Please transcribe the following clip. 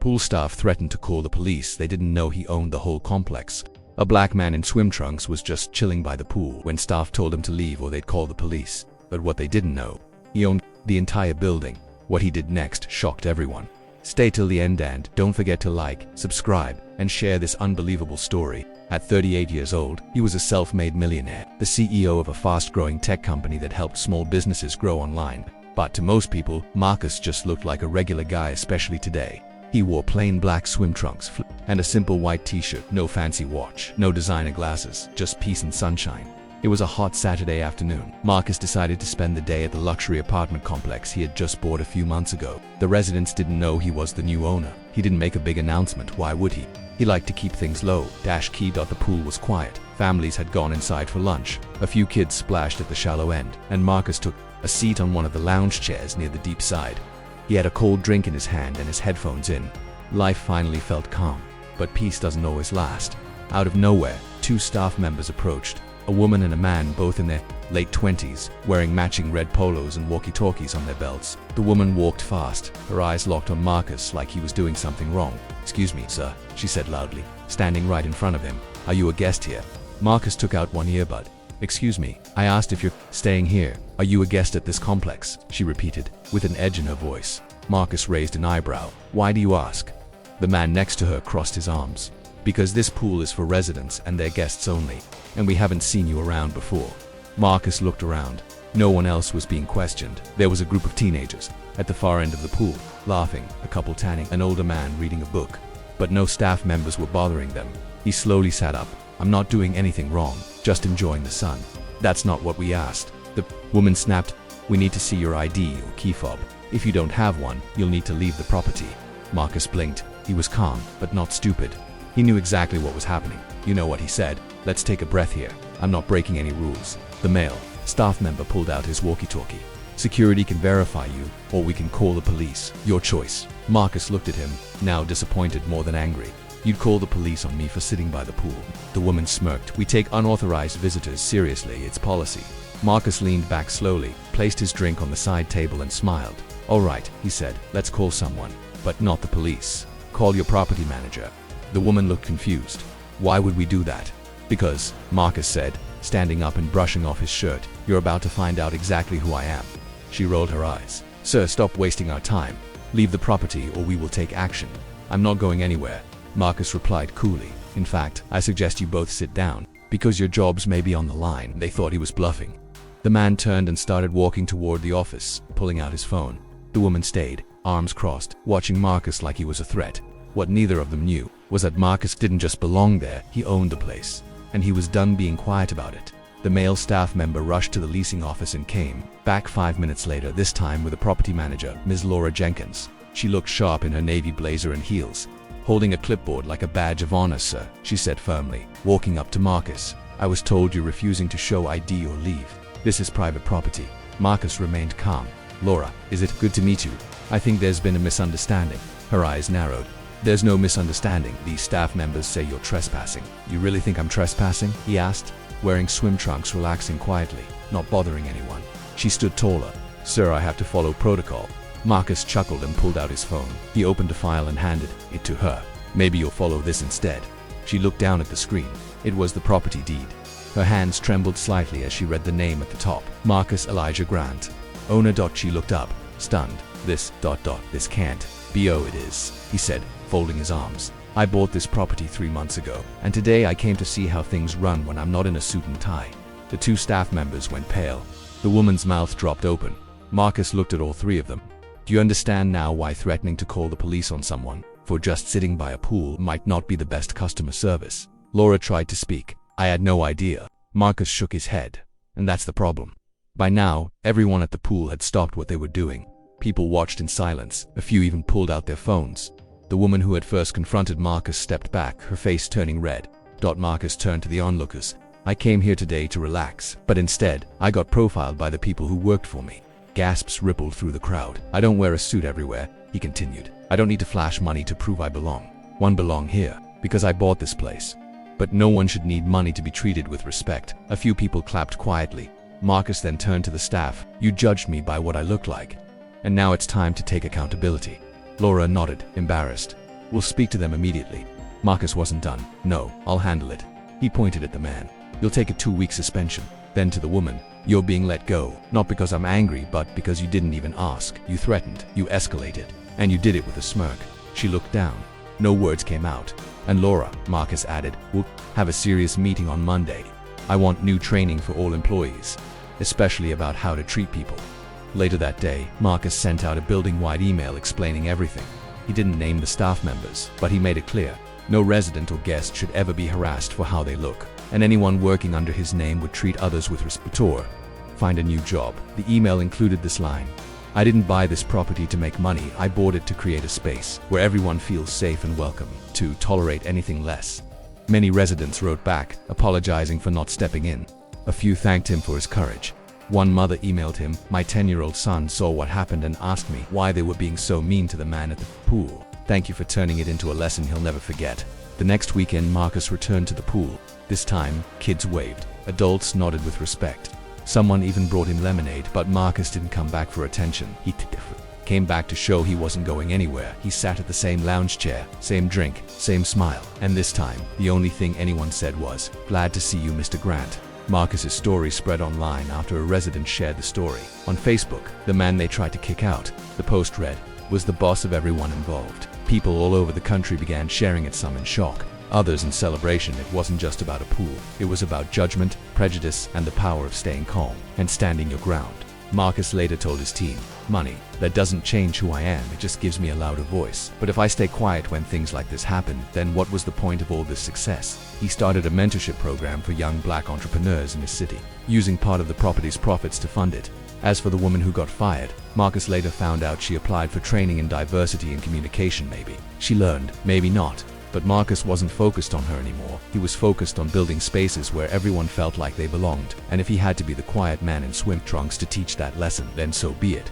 Pool staff threatened to call the police. They didn't know he owned the whole complex. A black man in swim trunks was just chilling by the pool when staff told him to leave or they'd call the police. But what they didn't know, he owned the entire building. What he did next shocked everyone. Stay till the end and don't forget to like, subscribe, and share this unbelievable story. At 38 years old, he was a self-made millionaire, the CEO of a fast-growing tech company that helped small businesses grow online. But to most people, Marcus just looked like a regular guy, especially today. He wore plain black swim trunks and a simple white t-shirt, no fancy watch, no designer glasses, just peace and sunshine. It was a hot Saturday afternoon. Marcus decided to spend the day at the luxury apartment complex he had just bought a few months ago. The residents didn't know he was the new owner. He didn't make a big announcement. Why would he? He liked to keep things low. The pool was quiet. Families had gone inside for lunch. A few kids splashed at the shallow end, and Marcus took a seat on one of the lounge chairs near the deep side. He had a cold drink in his hand and his headphones in. Life finally felt calm, but peace doesn't always last. Out of nowhere, two staff members approached, a woman and a man, both in their late 20s, wearing matching red polos and walkie-talkies on their belts. The woman walked fast, her eyes locked on Marcus like he was doing something wrong. "Excuse me, sir," she said loudly, standing right in front of him. "Are you a guest here?" Marcus took out one earbud. "Excuse me, I asked if you're staying here. Are you a guest at this complex?" she repeated, with an edge in her voice. Marcus raised an eyebrow. "Why do you ask?" The man next to her crossed his arms. "Because this pool is for residents and their guests only, and we haven't seen you around before." Marcus looked around. No one else was being questioned. There was a group of teenagers at the far end of the pool, laughing, a couple tanning, an older man reading a book. But no staff members were bothering them. He slowly sat up. "I'm not doing anything wrong, just enjoying the sun." "That's not what we asked." The woman snapped. "We need to see your ID or key fob. If you don't have one, you'll need to leave the property." Marcus blinked. He was calm, but not stupid. He knew exactly what was happening. "You know what," he said. "Let's take a breath here. I'm not breaking any rules." The male staff member pulled out his walkie-talkie. "Security can verify you, or we can call the police. Your choice." Marcus looked at him, now disappointed more than angry. "You'd call the police on me for sitting by the pool." The woman smirked. "We take unauthorized visitors seriously. It's policy." Marcus leaned back slowly, placed his drink on the side table and smiled. "All right," he said. "Let's call someone. But not the police. Call your property manager." The woman looked confused. "Why would we do that?" "Because," Marcus said, standing up and brushing off his shirt, "you're about to find out exactly who I am." She rolled her eyes. "Sir, stop wasting our time. Leave the property or we will take action." "I'm not going anywhere," Marcus replied coolly. "In fact, I suggest you both sit down, because your jobs may be on the line." They thought he was bluffing. The man turned and started walking toward the office, pulling out his phone. The woman stayed, arms crossed, watching Marcus like he was a threat. What neither of them knew was that Marcus didn't just belong there, he owned the place. And he was done being quiet about it. The male staff member rushed to the leasing office and came back 5 minutes later, this time with a property manager, Ms. Laura Jenkins. She looked sharp in her navy blazer and heels, holding a clipboard like a badge of honor. "Sir," she said firmly, walking up to Marcus. "I was told you're refusing to show ID or leave. This is private property." Marcus remained calm. "Laura, is it good to meet you? I think there's been a misunderstanding." Her eyes narrowed. "There's no misunderstanding. These staff members say you're trespassing." "You really think I'm trespassing?" he asked, wearing swim trunks, relaxing quietly, not bothering anyone. She stood taller. "Sir, I have to follow protocol." Marcus chuckled and pulled out his phone. He opened a file and handed it to her. "Maybe you'll follow this instead." She looked down at the screen. It was the property deed. Her hands trembled slightly as she read the name at the top. Marcus Elijah Grant, owner. She looked up, stunned. "This ... this can't be." "Oh, it is," he said, folding his arms. "I bought this property 3 months ago, and today I came to see how things run when I'm not in a suit and tie." The two staff members went pale. The woman's mouth dropped open. Marcus looked at all three of them. "Do you understand now why threatening to call the police on someone for just sitting by a pool might not be the best customer service?" Laura tried to speak. "I had no idea." Marcus shook his head. "And that's the problem." By now, everyone at the pool had stopped what they were doing. People watched in silence. A few even pulled out their phones. The woman who had first confronted Marcus stepped back, her face turning red. Marcus turned to the onlookers. "I came here today to relax, but instead, I got profiled by the people who worked for me." Gasps rippled through the crowd. "I don't wear a suit everywhere," he continued. "I don't need to flash money to prove I belong. I belong here, because I bought this place. But no one should need money to be treated with respect." A few people clapped quietly. Marcus then turned to the staff. "You judged me by what I looked like, and now it's time to take accountability." Laura nodded, embarrassed. We'll speak to them immediately. Marcus wasn't done. No, I'll handle it. He pointed at the man. You'll take a 2-week suspension. Then to the woman. You're being let go. Not because I'm angry, but because you didn't even ask. You threatened. You escalated. And you did it with a smirk. She looked down. No words came out. And Laura, Marcus added, we'll have a serious meeting on Monday. I want new training for all employees, especially about how to treat people. Later that day, Marcus sent out a building-wide email explaining everything. He didn't name the staff members, but he made it clear. No resident or guest should ever be harassed for how they look, and anyone working under his name would treat others with respect or find a new job. The email included this line. I didn't buy this property to make money, I bought it to create a space where everyone feels safe and welcome. To tolerate anything less. Many residents wrote back, apologizing for not stepping in. A few thanked him for his courage. One mother emailed him, my 10-year-old son saw what happened and asked me why they were being so mean to the man at the pool. Thank you for turning it into a lesson he'll never forget. The next weekend, Marcus returned to the pool. This time, kids waved. Adults nodded with respect. Someone even brought him lemonade, but Marcus didn't come back for attention. He came back to show he wasn't going anywhere. He sat at the same lounge chair, same drink, same smile. And this time, the only thing anyone said was, glad to see you, Mr. Grant. Marcus's story spread online after a resident shared the story. On Facebook, the man they tried to kick out, the post read, was the boss of everyone involved. People all over the country began sharing it, some in shock, others in celebration. It wasn't just about a pool. It was about judgment, prejudice, and the power of staying calm and standing your ground. Marcus later told his team, money, that doesn't change who I am, it just gives me a louder voice. But if I stay quiet when things like this happen, then what was the point of all this success? He started a mentorship program for young black entrepreneurs in his city, using part of the property's profits to fund it. As for the woman who got fired, Marcus later found out she applied for training in diversity and communication. Maybe she learned, maybe not. But Marcus wasn't focused on her anymore. He was focused on building spaces where everyone felt like they belonged. And if he had to be the quiet man in swim trunks to teach that lesson, then so be it.